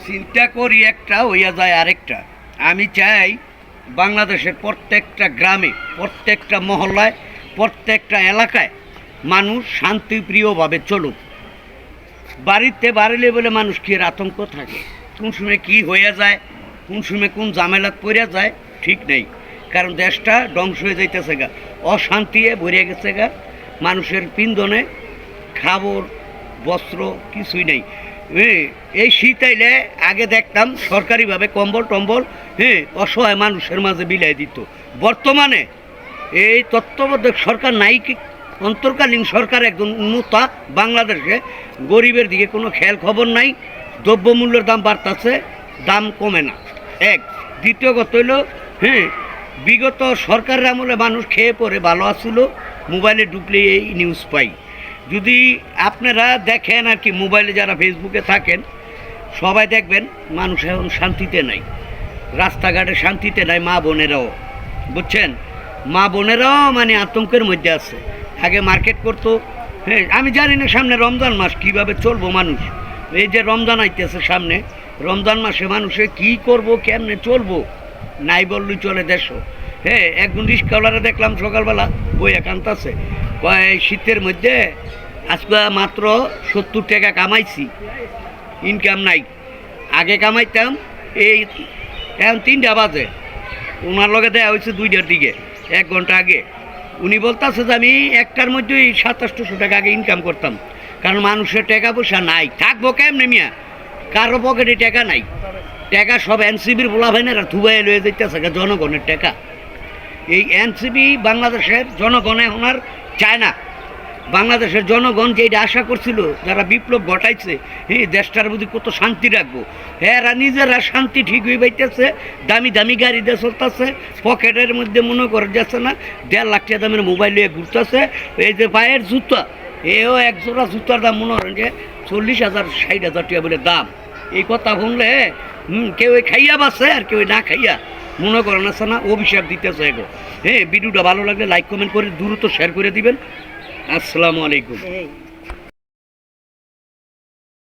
চিন্তা করি একটা হইয়া যায় আরেকটা। আমি চাই বাংলাদেশের প্রত্যেকটা গ্রামে, প্রত্যেকটা মহল্লায়, প্রত্যেকটা এলাকায় মানুষ শান্তিপ্রিয়ভাবে চলুক। বাড়িতে বাড়িলে বলে মানুষ কি আতঙ্ক থাকে, কোন সময় কি হইয়া যায়, কোন সময় কোন ঝামেলাত পড়িয়া যায় ঠিক নেই। কারণ দেশটা ধ্বংস হয়ে যাইতেছে গা, অশান্তিয়ে ভরিয়া গেছে গা। মানুষের পিন্দনে খাবার বস্ত্র কিছুই নেই। এই শীত আইলে আগে দেখতাম সরকারিভাবে কম্বল টম্বল অসহায় মানুষের মাঝে বিলাই দিত। বর্তমানে এই তত্ত্বাবধায়ক সরকার নাই, কি অন্তর্কালীন সরকার একজন নেতা বাংলাদেশে গরিবের দিকে কোনো খেয়াল খবর নাই। দ্রব্যমূল্যের দাম বাড়তেছে, দাম কমে না। এক দ্বিতীয় কথা হইল বিগত সরকারের আমলে মানুষ খেয়ে পরে ভালো আসছিল। মোবাইলে ঢুকলে এই নিউজ পাই। যদি আপনারা দেখেন আর কি, মোবাইলে যারা ফেসবুকে থাকেন সবাই দেখবেন মানুষ এখন শান্তিতে নাই, রাস্তাঘাটে শান্তিতে নাই। মা বোনেরাও বুঝছেন, মা বোনেরাও মানে আতঙ্কের মধ্যে আছে। আগে মার্কেট করতো, আমি জানি না সামনে রমজান মাস কিভাবে চলবো মানুষ। এই যে রমজান আইতেছে সামনে, রমজান মাসে মানুষে কি করব, কেমনে চলবো নাই বললেই চলে দেশ। একজন রিক্সাওয়ালারা দেখলাম সকালবেলা বইয়া কান্তাছে, কয় শীতের মধ্যে আজকে মাত্র 70 টাকা কামাইছি, ইনকাম নাই। আগে কামাইতাম এই এখন 3টা বাজে, ওনার লগে দেওয়া হয়েছে 2টার দিকে, 1 ঘন্টা আগে। উনি বলতেছে যে আমি একটার মধ্যেই 2700 টাকা আগে ইনকাম করতাম। কারণ মানুষের টাকা পয়সা নাই, থাকবো কেমনে মিয়া, কারো পকেটে টাকা নাই। টাকা সব এনসিবির বলা হয় না, ধুবাই লয়ে যেতেছে জনগণের টাকা। এই এনসিবি বাংলাদেশের জনগণ এখন আর চায় না। বাংলাদেশের জনগণ যেটা আশা করছিল, যারা বিপ্লব ঘটাইছে দেশটার প্রতি কত শান্তি রাখবো, এরা নিজেরা শান্তি ঠিক হয়ে পাইতেছে। দামি দামি গাড়ি দিয়ে চলতেছে, পকেটের মধ্যে মনে করে যাচ্ছে না 1.5 লাখ টাকা দামের মোবাইল নিয়ে ঘুরতেছে। এই যে পায়ের জুতা, এও এক জোড়া জুতার দাম মনে করেন যে 40,000 60,000 টাকা বলে দাম। এই কথা শুনলে কেউ খাইয়া বাসে আর কেউ না খাইয়া মনে করেন আছে না অভিশাপ দিতেছে গো। ভিডিওটা ভালো লাগলে লাইক কমেন্ট করে দ্রুত শেয়ার করে দিবেন। আসসালামু আলাইকুম।